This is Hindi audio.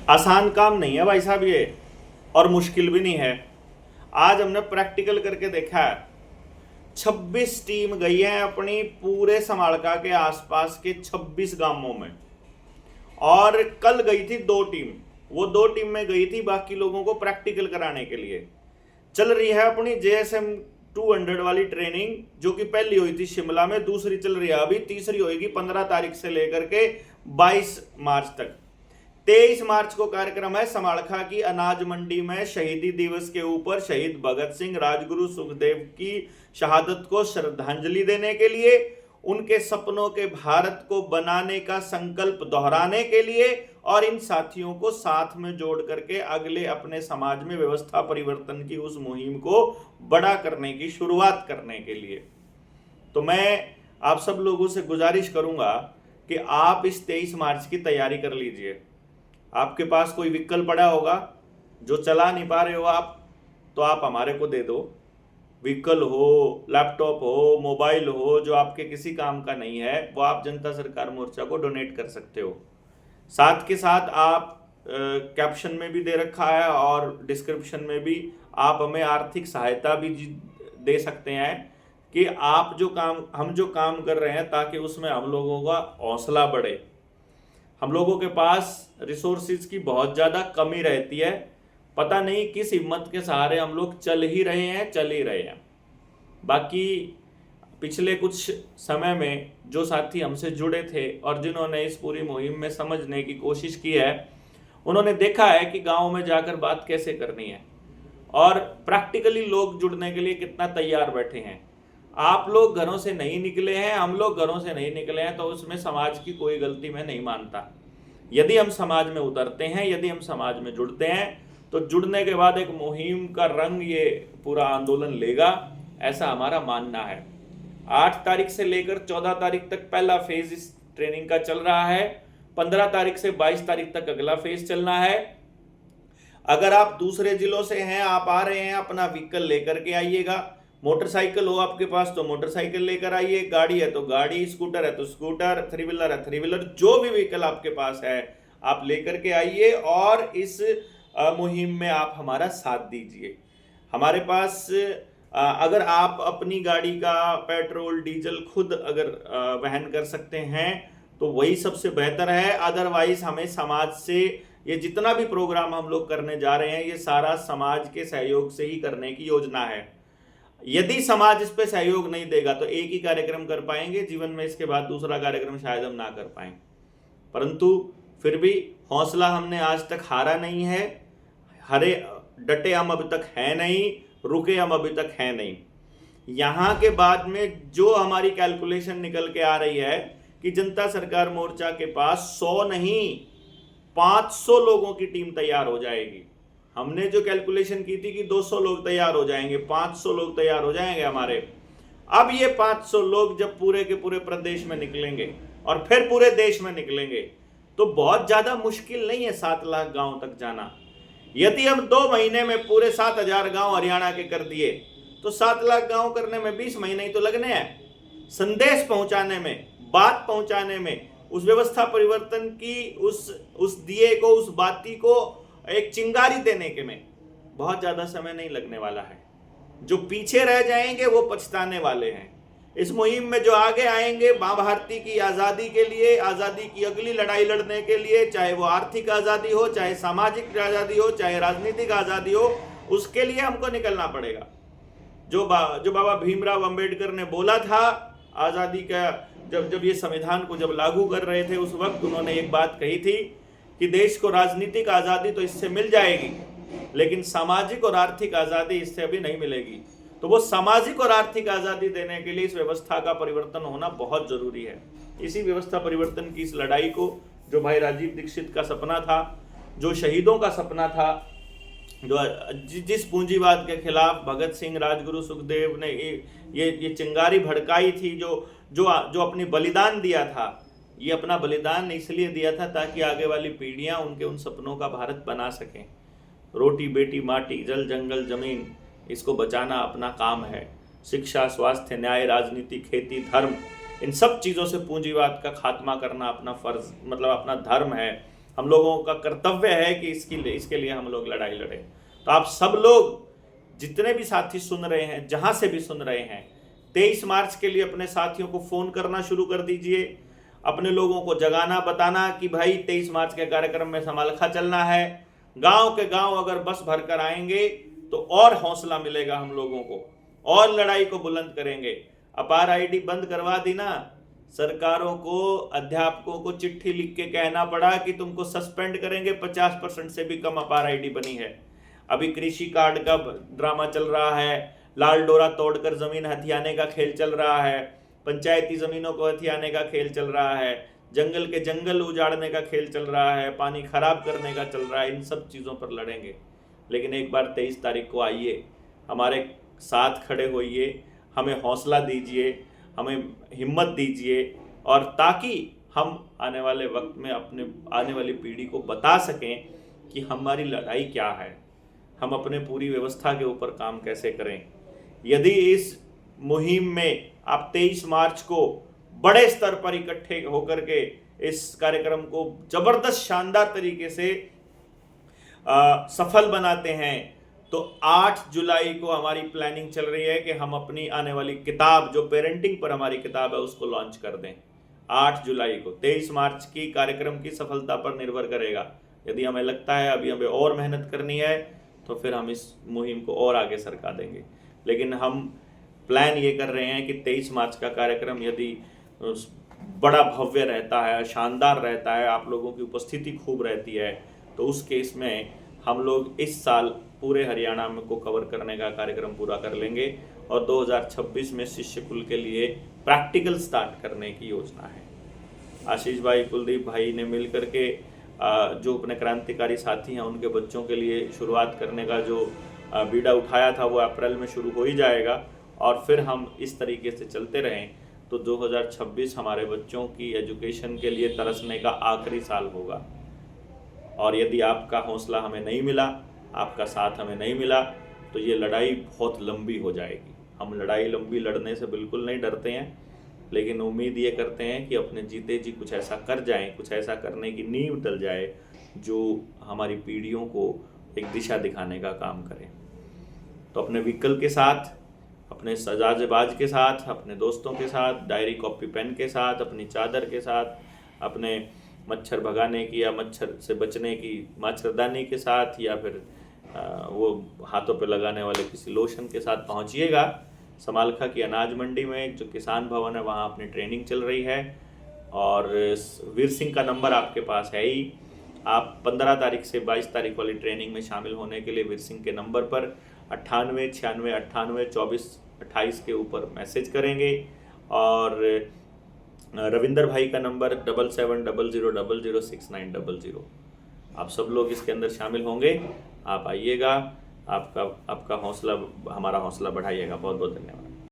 आसान काम नहीं है भाई साहब ये, और मुश्किल भी नहीं है। आज हमने प्रैक्टिकल करके देखा है। 26 टीम गई है अपनी पूरे समालका के आसपास के 26 गांवों में, और कल गई थी 2 टीम। वो 2 टीम में गई थी बाकी लोगों को प्रैक्टिकल कराने के लिए। चल रही है अपनी JSM 200 वाली ट्रेनिंग, जो कि पहली हुई थी शिमला में, दूसरी चल रही है अभी, तीसरी होगी 15 तारीख से लेकर के 22 मार्च तक। 23 मार्च को कार्यक्रम है समालखा की अनाज मंडी में शहीदी दिवस के ऊपर शहीद भगत सिंह, राजगुरु सुखदेव की शहादत को श्रद्धांजलि देने के लिए, उनके सपनों के भारत को बनाने का संकल्प दोहराने के लिए, और इन साथियों को साथ में जोड़ करके अगले अपने समाज में व्यवस्था परिवर्तन की उस मुहिम को बड़ा करने की शुरुआत करने के लिए। तो मैं आप सब लोगों से गुजारिश करूंगा कि आप इस 23 मार्च की तैयारी कर लीजिए। आपके पास कोई व्हीकल पड़ा होगा जो चला नहीं पा रहे हो आप, तो आप हमारे को दे दो। व्हीकल हो, लैपटॉप हो, मोबाइल हो, जो आपके किसी काम का नहीं है, वो आप जनता सरकार मोर्चा को डोनेट कर सकते हो। साथ के साथ आप कैप्शन में भी दे रखा है और डिस्क्रिप्शन में भी आप हमें आर्थिक सहायता भी दे सकते हैं कि हम जो काम कर रहे हैं, ताकि उसमें हम लोगों का हौसला बढ़े। हम लोगों के पास रिसोर्सेज की बहुत ज़्यादा कमी रहती है, पता नहीं किस हिम्मत के सहारे हम लोग चल ही रहे हैं। बाकी पिछले कुछ समय में जो साथी हमसे जुड़े थे और जिन्होंने इस पूरी मुहिम में समझने की कोशिश की है, उन्होंने देखा है कि गाँव में जाकर बात कैसे करनी है, और प्रैक्टिकली लोग जुड़ने के लिए कितना तैयार बैठे हैं। आप लोग घरों से नहीं निकले हैं, हम लोग घरों से नहीं निकले हैं, तो उसमें समाज की कोई गलती मैं नहीं मानता। यदि हम समाज में उतरते हैं, यदि हम समाज में जुड़ते हैं, तो जुड़ने के बाद एक मुहिम का रंग ये पूरा आंदोलन लेगा, ऐसा हमारा मानना है। 8 तारीख से लेकर 14 तारीख तक पहला फेज इस ट्रेनिंग का चल रहा है। 15 तारीख से 22 तारीख तक अगला फेज चलना है। अगर आप दूसरे जिलों से हैं, आप आ रहे हैं, अपना व्हीकल लेकर के आइएगा। मोटरसाइकिल हो आपके पास तो मोटरसाइकिल लेकर आइए, गाड़ी है तो गाड़ी, स्कूटर है तो स्कूटर, 3 व्हीलर है 3 व्हीलर, जो भी व्हीकल आपके पास है आप लेकर के आइए और इस मुहिम में आप हमारा साथ दीजिए। हमारे पास अगर आप अपनी गाड़ी का पेट्रोल डीजल खुद अगर वहन कर सकते हैं तो वही सबसे बेहतर है। अदरवाइज हमें समाज से ये जितना भी प्रोग्राम हम लोग करने जा रहे हैं, ये सारा समाज के सहयोग से ही करने की योजना है। यदि समाज इस पे सहयोग नहीं देगा तो एक ही कार्यक्रम कर पाएंगे जीवन में, इसके बाद दूसरा कार्यक्रम शायद हम ना कर पाए। परंतु फिर भी हौसला हमने आज तक हारा नहीं है, हरे डटे हम अभी तक हैं नहीं, रुके हम अभी तक हैं नहीं। यहाँ के बाद में जो हमारी कैलकुलेशन निकल के आ रही है कि जनता सरकार मोर्चा के पास 100 नहीं 500 लोगों की टीम तैयार हो जाएगी। हमने जो कैलकुलेशन की थी कि 200 लोग तैयार हो जाएंगे, 500 लोग तैयार हो जाएंगे हमारे। अब ये 500 लोग जब पूरे के पूरे प्रदेश में निकलेंगे और फिर पूरे देश में निकलेंगे, तो बहुत ज्यादा मुश्किल नहीं है 7 लाख गांव तक जाना। यदि हम 2 महीने में पूरे 7000 गांव हरियाणा के कर दिए, तो 7 लाख गांव करने में 20 महीने ही तो लगने हैं। संदेश पहुंचाने में, बात पहुंचाने में, उस व्यवस्था परिवर्तन की उस दिए को, उस बाती को एक चिंगारी देने के में बहुत ज्यादा समय नहीं लगने वाला है। जो पीछे रह जाएंगे वो पछताने वाले हैं। इस मुहिम में जो आगे आएंगे मां भारती की आजादी के लिए, आजादी की अगली लड़ाई लड़ने के लिए, चाहे वो आर्थिक आजादी हो, चाहे सामाजिक आजादी हो, चाहे राजनीतिक आजादी हो, उसके लिए हमको निकलना पड़ेगा। जो बाबा भीमराव अंबेडकर ने बोला था आजादी का, जब ये संविधान को जब लागू कर रहे थे, उस वक्त उन्होंने एक बात कही थी कि देश को राजनीतिक आजादी तो इससे मिल जाएगी, लेकिन सामाजिक और आर्थिक आजादी इससे अभी नहीं मिलेगी। तो वो सामाजिक और आर्थिक आजादी देने के लिए इस व्यवस्था का परिवर्तन होना बहुत जरूरी है। इसी व्यवस्था परिवर्तन की इस लड़ाई को, जो भाई राजीव दीक्षित का सपना था, जो शहीदों का सपना था, जो जिस पूंजीवाद के खिलाफ भगत सिंह, राजगुरु, सुखदेव ने ये चिंगारी भड़काई थी, जो अपनी बलिदान दिया था, ये अपना बलिदान इसलिए दिया था ताकि आगे वाली पीढ़ियां उनके उन सपनों का भारत बना सकें। रोटी बेटी माटी, जल जंगल जमीन, इसको बचाना अपना काम है। शिक्षा, स्वास्थ्य, न्याय, राजनीति, खेती, धर्म, इन सब चीज़ों से पूंजीवाद का खात्मा करना अपना फर्ज, मतलब अपना धर्म है। हम लोगों का कर्तव्य है कि इसके लिए हम लोग लड़ाई लड़ें। तो आप सब लोग जितने भी साथी सुन रहे हैं, जहां से भी सुन रहे हैं, 23 मार्च के लिए अपने साथियों को फोन करना शुरू कर दीजिए, अपने लोगों को जगाना, बताना कि भाई 23 मार्च के कार्यक्रम में समालखा चलना है। गांव के गांव अगर बस भरकर आएंगे तो और हौसला मिलेगा हम लोगों को, और लड़ाई को बुलंद करेंगे। अपार आईडी बंद करवा दी ना, सरकारों को, अध्यापकों को चिट्ठी लिख के कहना पड़ा कि तुमको सस्पेंड करेंगे, 50% से भी कम अपार आईडी बनी है। अभी कृषि कार्ड का ड्रामा चल रहा है, लाल डोरा तोड़कर जमीन हथियाने का खेल चल रहा है, पंचायती जमीनों को हथियाने का खेल चल रहा है, जंगल के जंगल उजाड़ने का खेल चल रहा है, पानी खराब करने का चल रहा है। इन सब चीज़ों पर लड़ेंगे, लेकिन एक बार 23 तारीख को आइए, हमारे साथ खड़े होइए, हमें हौसला दीजिए, हमें हिम्मत दीजिए, और ताकि हम आने वाले वक्त में अपने आने वाली पीढ़ी को बता सकें कि हमारी लड़ाई क्या है, हम अपने पूरी व्यवस्था के ऊपर काम कैसे करें। यदि इस मुहिम में आप 23 मार्च को बड़े स्तर पर इकट्ठे होकर के इस कार्यक्रम को जबरदस्त शानदार तरीके से सफल बनाते हैं, तो 8 जुलाई को हमारी प्लानिंग चल रही है कि हम अपनी आने वाली किताब, जो पेरेंटिंग पर हमारी किताब है, उसको लॉन्च कर दें 8 जुलाई को। 23 मार्च की कार्यक्रम की सफलता पर निर्भर करेगा। यदि हमें लगता है अभी हमें और मेहनत करनी है, तो फिर हम इस मुहिम को और आगे सरका देंगे। लेकिन हम प्लान ये कर रहे हैं कि 23 मार्च का कार्यक्रम यदि बड़ा भव्य रहता है, शानदार रहता है, आप लोगों की उपस्थिति खूब रहती है, तो उस केस में हम लोग इस साल पूरे हरियाणा में को कवर करने का कार्यक्रम पूरा कर लेंगे, और 2026 में शिष्य कुल के लिए प्रैक्टिकल स्टार्ट करने की योजना है। आशीष भाई, कुलदीप भाई ने मिल करके जो अपने क्रांतिकारी साथी हैं उनके बच्चों के लिए शुरुआत करने का जो बीड़ा उठाया था, वो अप्रैल में शुरू हो ही जाएगा, और फिर हम इस तरीके से चलते रहें तो 2026 हमारे बच्चों की एजुकेशन के लिए तरसने का आखिरी साल होगा। और यदि आपका हौसला हमें नहीं मिला, आपका साथ हमें नहीं मिला, तो ये लड़ाई बहुत लंबी हो जाएगी। हम लड़ाई लंबी लड़ने से बिल्कुल नहीं डरते हैं, लेकिन उम्मीद ये करते हैं कि अपने जीते जी कुछ ऐसा कर जाएं, कुछ ऐसा करने की नींव डल जाए जो हमारी पीढ़ियों को एक दिशा दिखाने का काम करे। तो अपने व्हीकल के साथ, अपने सजाजबाज के साथ, अपने दोस्तों के साथ, डायरी कॉपी पेन के साथ, अपनी चादर के साथ, अपने मच्छर भगाने की या मच्छर से बचने की मच्छरदानी के साथ, या फिर वो हाथों पे लगाने वाले किसी लोशन के साथ पहुंचिएगा समालखा की अनाज मंडी में, जो किसान भवन है, वहाँ अपनी ट्रेनिंग चल रही है। और वीर सिंह का नंबर आपके पास है ही, आप 15 तारीख से 22 तारीख वाली ट्रेनिंग में शामिल होने के लिए वीर सिंह के नंबर पर 98 96 98 24 28 के ऊपर मैसेज करेंगे। और रविंदर भाई का नंबर 7700006900। आप सब लोग इसके अंदर शामिल होंगे, आप आइएगा, आपका हौसला, हमारा हौसला बढ़ाइएगा। बहुत बहुत धन्यवाद।